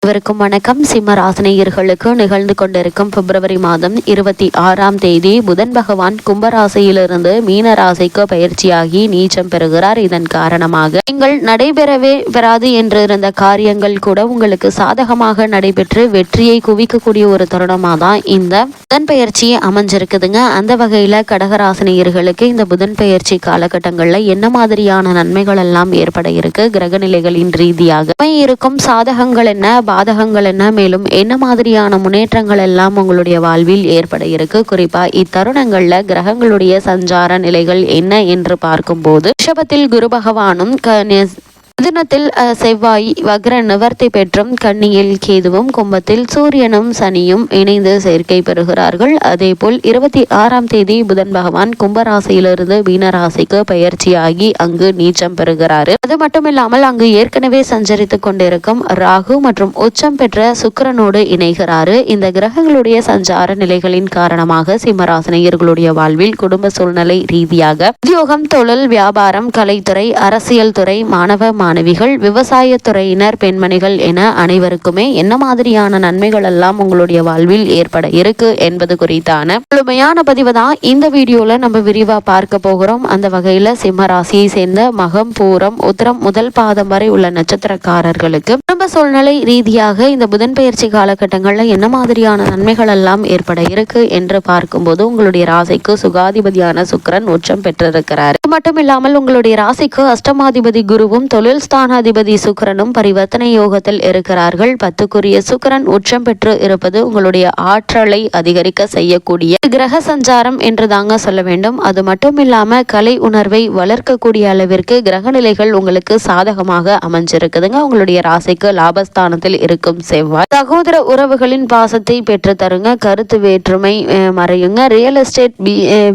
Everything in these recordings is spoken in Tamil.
இவருக்கும் வணக்கம். சிம்ம ராசினியர்களுக்கு நிகழ்ந்து கொண்டிருக்கும் பிப்ரவரி மாதம் 26ஆம் தேதி புதன் பகவான் கும்பராசியிலிருந்து மீன ராசிக்கு பயிற்சியாகி நீச்சம் பெறுகிறார். இதன் காரணமாக நீங்கள் நடைபெறவே பெறாது என்றிருந்த காரியங்கள் கூட உங்களுக்கு சாதகமாக நடைபெற்று வெற்றியை குவிக்கக்கூடிய ஒரு தருணமாக தான் இந்த புதன் பயிற்சி அமைஞ்சிருக்குதுங்க. அந்த வகையில கடகராசினியர்களுக்கு இந்த புதன் பயிற்சி காலகட்டங்களில் என்ன மாதிரியான நன்மைகள் எல்லாம் ஏற்பட இருக்கு, கிரகநிலைகளின் ரீதியாக இருக்கும் சாதகங்கள் என்ன, பாதகங்கள் என்ன, மேலும் என்ன மாதிரியான முன்னேற்றங்கள் எல்லாம் உங்களுடைய வாழ்வில் ஏற்பட இருக்கு, குறிப்பா இத்தருணங்கள்ல கிரகங்களுடைய சஞ்சார நிலைகள் என்ன என்று பார்க்கும்போது ரிஷபத்தில் குரு பகவானும் மிதுனத்தில் செவ்வாய் வக்ர நிவர்த்தி பெற்றும் கன்னியில் கேதுவும் கும்பத்தில் சூரியனும் சனியும் இணைந்து சேர்க்கை பெறுகிறார்கள். அதே போல் 26ஆம் தேதி புதன் பகவான் கும்பராசியிலிருந்து மீனராசிக்கு பயிற்சியாகி அங்கு நீச்சம் பெறுகிறாரு. அது மட்டுமில்லாமல் அங்கு ஏற்கனவே சஞ்சரித்து கொண்டிருக்கும் ராகு மற்றும் உச்சம் பெற்ற சுக்கிரனோடு இணைகிறாரு. இந்த கிரகங்களுடைய சஞ்சார நிலைகளின் காரணமாக சிம்மராசினியர்களுடைய வாழ்வில் குடும்ப சூழ்நிலை ரீதியாக உத்தியோகம், தொழில், வியாபாரம், கலைத்துறை, அரசியல் துறை, மாணவ மாணவிகள், விவசாயத்துறையினர், பெண்மணிகள் என அனைவருக்குமே என்ன மாதிரியான நன்மைகள் எல்லாம் உங்களுடைய வாழ்வில் ஏற்பட இருக்கு என்பது குறித்தான முழுமையான பதிவு தான் இந்த வீடியோல நம்ம விரிவா பார்க்க போகிறோம். அந்த வகையில சிம்ம ராசியை சேர்ந்த மகம், பூரம், உத்திரம் முதல் பாதம் வரை உள்ள நட்சத்திரக்காரர்களுக்கு குடும்ப சூழ்நிலை ரீதியாக இந்த புதன் பயிற்சி காலகட்டங்கள்ல என்ன மாதிரியான நன்மைகள் எல்லாம் ஏற்பட இருக்கு என்று பார்க்கும்போது உங்களுடைய ராசிக்கு சுகாதிபதியான சுக்கிரன் உச்சம் பெற்றிருக்கிறார். அது மட்டும் இல்லாமல் உங்களுடைய ராசிக்கு அஷ்டமாதிபதி குருவும் தொழில் ஸ்தானாதிபதி சுக்கிரனும் பரிவர்த்தனை யோகத்தில் இருக்கிறார்கள். 10க்குரிய சுக்கிரன் உச்சம் பெற்று இருப்பது உங்களுடைய ஆற்றலை அதிகரிக்க செய்யக்கூடிய கிரக சஞ்சாரம் என்று தாங்க சொல்ல வேண்டும். அது மட்டும் இல்லாம கலை உணர்வை வளர்க்கக்கூடிய அளவிற்கு கிரக நிலைகள் உங்களுக்கு சாதகமாக அமைஞ்சிருக்குதுங்க. உங்களுடைய ராசிக்கு லாபஸ்தானத்தில் இருக்கும் செவ்வாய் சகோதர உறவுகளின் பாசத்தை பெற்று தருங்க. கருத்து வேற்றுமை மறையுங்க. ரியல் எஸ்டேட்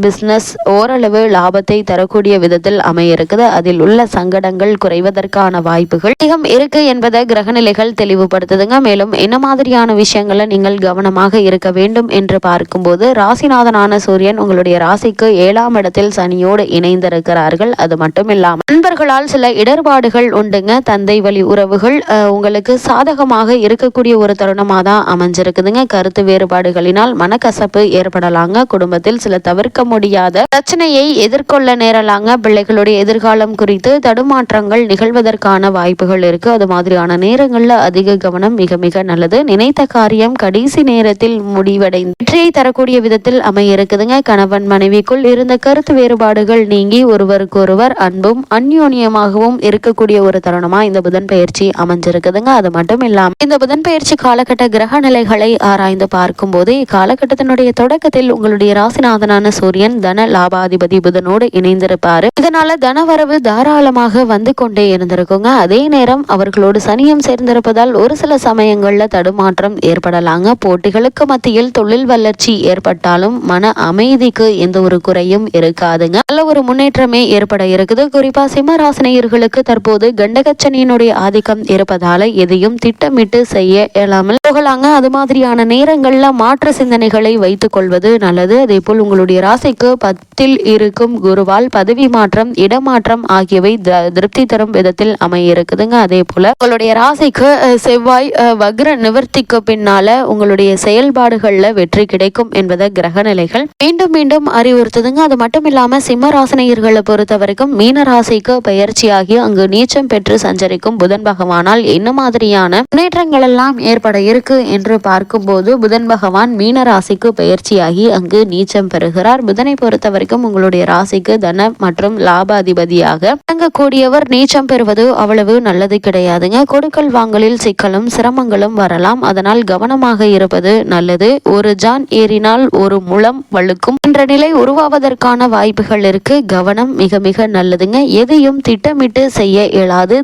பிசினஸ் ஓரளவு லாபத்தை தரக்கூடிய விதத்தில் அமைய இருக்குது. அதில் உள்ள சங்கடங்கள் குறைவதற்கான வாய்ப்புகள் அதிகம் இருக்கு என்பதை கிரகநிலைகள் தெளிவுபடுத்துதுங்க. மேலும் என்ன மாதிரியான விஷயங்களை நீங்கள் கவனமாக இருக்க வேண்டும் என்று பார்க்கும்போது ராசிநாதனான சூரியன் உங்களுடைய ராசிக்கு 7ஆம் இடத்தில் சனியோடு இணைந்திருக்கிறார்கள். அது மட்டும் இல்லாமல் நண்பர்களால் சில இடர்பாடுகள் உண்டுங்க. தந்தை வழி உறவுகள் உங்களுக்கு சாதகமாக இருக்கக்கூடிய ஒரு தருணமாக தான் அமைஞ்சிருக்குதுங்க. கருத்து வேறுபாடுகளினால் மனக்கசப்பு ஏற்படலாங்க. குடும்பத்தில் சில தவிர்க்க முடியாத பிரச்சனையை எதிர்கொள்ள நேரலாங்க. பிள்ளைகளுடைய எதிர்காலம் குறித்து தடுமாற்றங்கள் நிகழ்வதற்கான வாய்ப்புகள் இருக்கு. அது மாதிரியான நேரங்கள்ல அதிக கவனம் மிக மிக நல்லது. நினைத்த காரியம் கடைசி நேரத்தில் முடிவடைந்து வெற்றியை தரக்கூடிய விதத்தில் அமைய இருக்குதுங்க. கணவன் மனைவிக்குள் இருந்த கருத்து வேறுபாடுகள் நீங்கி ஒருவருக்கொருவர் அன்பும் அந்யோன்யமாகவும் இருக்கக்கூடிய ஒரு தருணமா இந்த புதன் பயிற்சி அமைஞ்சிருக்குதுங்க. அது மட்டும் இல்லாம இந்த புதன் பயிற்சி காலகட்ட கிரக நிலைகளை ஆராய்ந்து பார்க்கும் போது இக்காலகட்டத்தினுடைய தொடக்கத்தில் உங்களுடைய ராசிநாதனான சூரியன் தன லாபாதிபதி புதனோடு இணைந்திருப்பாரு. இதனால தனவரவு தாராளமாக வந்து கொண்டே இருந்திருக்குங்க. அதே நேரம் அவர்களோடு சனியும் சேர்ந்திருப்பதால் ஒரு சில சமயங்கள்ல தடுமாற்றம் ஏற்படலாங்க. போட்டிகளுக்கு மத்தியில் தொழில் வளர்ச்சி ஏற்பட்டாலும் மன அமைதிக்கு எந்த ஒரு குறையும் இருக்காதுங்க. நல்ல ஒரு முன்னேற்றமே ஏற்பட இருக்குது. குறிப்பா சிம்மராசினியர்களுக்கு தற்போது கண்டகச்சனியினுடைய ஆதிக்கம் இருப்பதால எதையும் திட்டமிட்டு செய்ய இயலாமல் போகலாங்க. அது மாதிரியான நேரங்கள்ல மாற்று சிந்தனைகளை வைத்துக் கொள்வது நல்லது. அதே போல் உங்களுடைய ராசிக்கு 10ல் இருக்கும் குருவால் பதவி மாற்றம், இடமாற்றம் ஆகியவை திருப்தி தரும் விதத்தில் அமைய இருக்குதுங்க. அதே போல உங்களுடைய ராசிக்கு செவ்வாய் வக்ர நிவர்த்திக்கு பின்னால உங்களுடைய செயல்பாடுகள்ல வெற்றி கிடைக்கும் என்பதை கிரக நிலைகள் மீண்டும் மீண்டும் அறிவுறுத்துதுங்க. அது மட்டும் இல்லாம சிம்ம ராசினியர்களை பொறுத்த வரைக்கும் மீன ராசிக்கு பயிற்சியாகி அங்கு நீச்சம் பெற்று சஞ்சரிக்கும் புதன் பகவானால் என்ன மாதிரியான முன்னேற்றங்கள் எல்லாம் ஏற்பட இருக்கு என்று பார்க்கும்போது புதன் பகவான் மீன ராசிக்கு பயிற்சியாகி அங்கு நீச்சம் பெறுகிறார். புதனை பொறுத்த வரைக்கும் உங்களுடைய ராசிக்கு தன மற்றும் லாப அதிபதியாக கூடியவர் நீச்சம் பெறுவது அவ்வளவு நல்லது கிடையாதுங்க. கொடுக்கல் வாங்கலில் சிக்கலும் சிரமங்களும் வரலாம். அதனால் கவனமாக இருப்பது நல்லது. ஒரு ஜான் ஏறினால் ஒரு முழம் வழுக்கும் என்ற நிலை உருவாவதற்கான வாய்ப்புகள் இருக்கு. கவனம் மிக மிக நல்லதுங்க. எதையும் திட்டமிட்டு செய்ய இயலாது.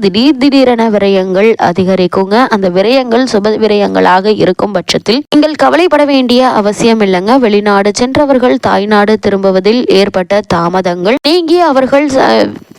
திடீரென விரயங்கள் அதிகரிக்குங்க. அந்த விரயங்கள் சுப விரயங்களாக இருக்கும் பட்சத்தில் நீங்கள் கவலைப்பட வேண்டிய அவசியம் இல்லைங்க. வெளிநாடு சென்றவர்கள் தாய்நாடு திரும்புவதில் ஏற்பட்ட தாமதங்கள் நீங்கி அவர்கள்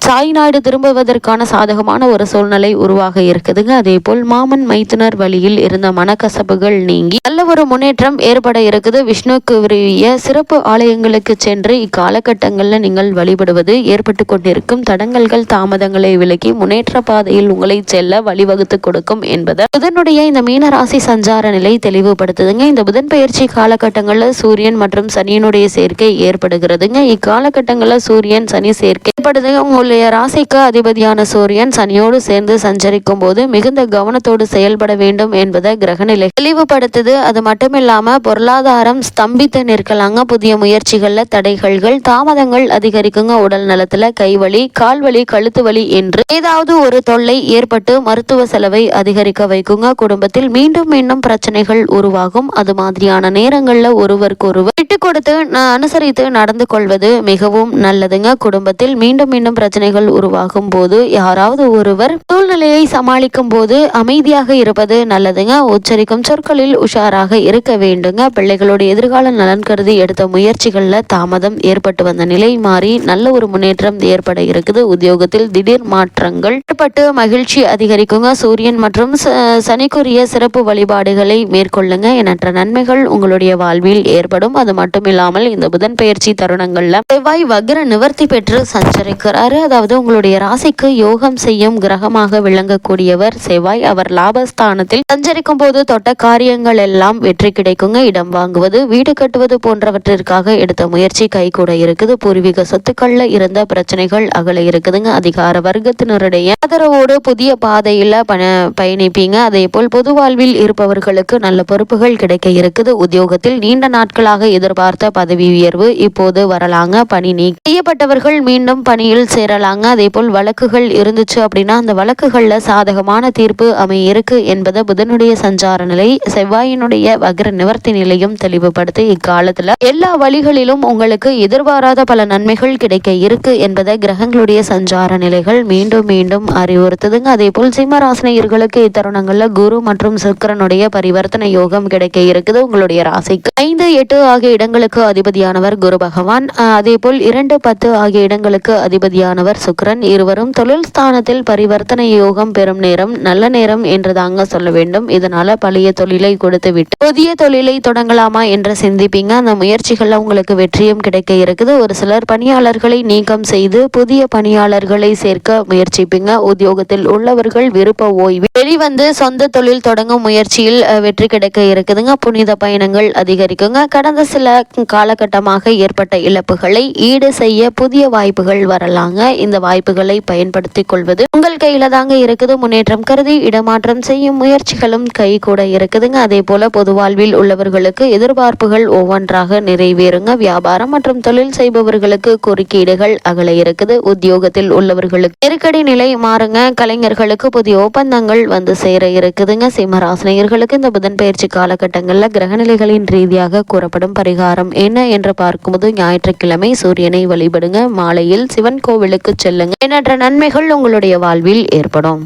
சாய் நாயுடு திரும்புவதற்கான சாதகமான ஒரு சூழ்நிலை உருவாக இருக்குதுங்க. அதே போல் மாமன் மைத்துனர் வழியில் இருந்த மனக்கசப்புகள் நீங்கி நல்ல ஒரு முன்னேற்றம் ஏற்பட இருக்குது. விஷ்ணுக்கு உரிய சிறப்பு ஆலயங்களுக்கு சென்று இக்காலகட்டங்களில் நீங்கள் வழிபடுவது ஏற்பட்டு கொண்டிருக்கும் தடங்கல்கள் தாமதங்களை விலக்கி முன்னேற்ற பாதையில் உங்களை செல்ல வழிவகுத்து கொடுக்கும் என்பதை புதனுடைய இந்த மீனராசி சஞ்சார நிலை தெளிவுபடுத்துதுங்க. இந்த புதன் பயிற்சி காலகட்டங்களில் சூரியன் மற்றும் சனியினுடைய சேர்க்கை ஏற்படுகிறதுங்க. இக்காலகட்டங்களில் சூரியன் சனி சேர்க்கை ஏற்படுதுங்க. உங்களுடைய ராசிக்கு அதிபதியான சூரியன் சனியோடு சேர்ந்து சஞ்சரிக்கும் போது மிகுந்த கவனத்தோடு செயல்பட வேண்டும் என்பதை கிரகநிலை தெளிவுபடுத்துது. அது மட்டும் இல்லாம பொருளாதாரம் ஸ்தம்பித்து நிற்கலாங்க. புதிய முயற்சிகள்ல தடைகள்கள் தாமதங்கள் அதிகரிக்குங்க. உடல் நலத்துல கைவலி கால்வலி கழுத்து வலி என்று ஏதாவது ஒரு தொல்லை ஏற்பட்டு மருத்துவ செலவை அதிகரிக்க வைக்குங்க. குடும்பத்தில் மீண்டும் மீண்டும் பிரச்சனைகள் உருவாகும். அது மாதிரியான நேரங்கள்ல ஒருவருக்கு ஒருவர் விட்டு கொடுத்து அனுசரித்து நடந்து கொள்வது மிகவும் நல்லதுங்க. குடும்பத்தில் மீண்டும் மீண்டும் பிரச்சனைகள் உருவாகும் போது யாராவது ஒருவர் சூழ்நிலையை சமாளிக்கும் போது அமைதியாக இருப்பது நல்லதுங்க. உச்சரிக்கும் சொற்களில் உஷாராக இருக்க வேண்டுங்க. பிள்ளைகளோட எதிர்கால நலன் கருதி எடுத்த முயற்சிகள்ல தாமதம் ஏற்பட்டு வந்த நிலை மாறி நல்ல ஒரு முன்னேற்றம் ஏற்பட இருக்குது. உத்தியோகத்தில் திடீர் மாற்றங்கள் ஏற்பட்டு மகிழ்ச்சி அதிகரிக்குங்க. சூரியன் மற்றும் சனிக்குரிய சிறப்பு வழிபாடுகளை மேற்கொள்ளுங்க. எண்ணற்ற நன்மைகள் உங்களுடைய வாழ்வில் ஏற்படும். அது மட்டும் இல்லாமல் இந்த புதன் பயிற்சி தருணங்கள்ல செவ்வாய் வக்ர நிவர்த்தி பெற்று சஞ்சரிக்கிறாரு. அதாவது உங்களுடைய ராசிக்கு யோகம் செய்யும் கிரகமாக விளங்கக்கூடியவர் செவ்வாய். அவர் லாபஸ்தானத்தில் சஞ்சரிக்கும் போது தொட்ட காரியங்கள் எல்லாம் வெற்றி கிடைக்குங்க. இடம் வாங்குவது வீடு கட்டுவது போன்றவற்றிற்காக எடுத்த முயற்சி கை கூட இருக்குது. பூர்வீக சொத்துக்கள்ல இருந்த பிரச்சனைகள் அகல இருக்குதுங்க. அதிகார வர்க்கத்தினருடைய ஆதரவோடு புதிய பாதையில பயணிப்பீங்க. அதே போல் பொது வாழ்வில் இருப்பவர்களுக்கு நல்ல பொறுப்புகள் கிடைக்க இருக்குது. உத்தியோகத்தில் நீண்ட நாட்களாக எதிர்பார்த்த பதவி உயர்வு இப்போது வரலாங்க. பணி செய்யப்பட்டவர்கள் மீண்டும் பணியில் சேரலாங்க. அதே போல் வழக்குகள் இருந்துச்சு அப்படின்னா அந்த வழக்குகள்ல சாதகமான தீர்ப்பு இருக்கு என்பதை புதனுடைய சஞ்சார நிலை செவ்வாயினுடைய வக்ர நிவர்த்தி நிலையும் தெளிவுபடுத்தி இக்காலத்துல எல்லா வழிகளிலும் உங்களுக்கு எதிர்பாராத பல நன்மைகள் கிடைக்க இருக்கு என்பதை கிரகங்களுடைய சஞ்சார நிலைகள் மீண்டும் மீண்டும் அறிவுறுத்துதுங்க. அதே போல் சிம்மராசினியர்களுக்கு இத்தருணங்கள்ல குரு மற்றும் சுக்கிரனுடைய பரிவர்த்தனை யோகம் கிடைக்க இருக்குது. உங்களுடைய ராசிக்கு 5, 8 ஆகிய இடங்களுக்கு அதிபதியானவர் குரு பகவான். அதே போல் 2, 10 ஆகிய இடங்களுக்கு அதிபதியானவர் சுக்கிரன். இருவரும் தொழில் ஸ்தானத்தில் பரிவர்த்தனை யோகம் பெறும் நேரம் நல்ல நேரம் என்று தாங்க சொல்ல வேண்டும். இதனால பழைய தொழிலை கொடுத்து விட்டு புதிய தொழிலை தொடங்கலாமா என்று சிந்திப்பீங்க. அந்த முயற்சிகள்ல உங்களுக்கு வெற்றியும் கிடைக்க இருக்குது. ஒரு சிலர் பணியாளர்களை நீக்கம் செய்து புதிய பணியாளர்களை சேர்க்க முயற்சிப்பீங்க. உத்தியோகத்தில் உள்ளவர்கள் விருப்ப ஓய்வு வெளிவந்து சொந்த தொழில் தொடங்கும் முயற்சியில் வெற்றி கிடைக்க இருக்குதுங்க. புனித பயணங்கள் அதிகரிக்குங்க. கடந்த சில காலகட்டமாக ஏற்பட்ட இழப்புகளை ஈடு செய்ய புதிய வாய்ப்புகள் வரலாங்க. இந்த வாய்ப்புகளை பயன்படுத்தி கொள்வது உங்கள் கையில தாங்க இருக்குது. முன்னேற்றம் கருதி இடமாற்றம் செய்யும் முயற்சிகளும் கை கூட இருக்குதுங்க. அதே போல பொது வாழ்வில் உள்ளவர்களுக்கு எதிர்பார்ப்புகள் ஒவ்வொன்றாக நிறைவேறுங்க. வியாபாரம் மற்றும் தொழில் செய்பவர்களுக்கு குறுக்கீடுகள் அகல இருக்குது. உத்தியோகத்தில் உள்ளவர்களுக்கு நெருக்கடி நிலை மாறுங்க. கலைஞர்களுக்கு புதிய ஒப்பந்தங்கள் வந்து சேர இருக்குதுங்க. சிம்மராசினியர்களுக்கு இந்த புதன் பயிற்சி காலகட்டங்களில் கிரகநிலைகளின் ரீதியாக கூறப்படும் பரிகாரம் என்ன என்று பார்க்கும்போது ஞாயிற்றுக்கிழமை சூரியனை வழிபடுங்க. மாலையில் சிவன் கோவிலுக்கு செல்லுங்க. எண்ணற்ற நன்மைகள் உங்களுடைய வாழ்வில் ஏற்படும்.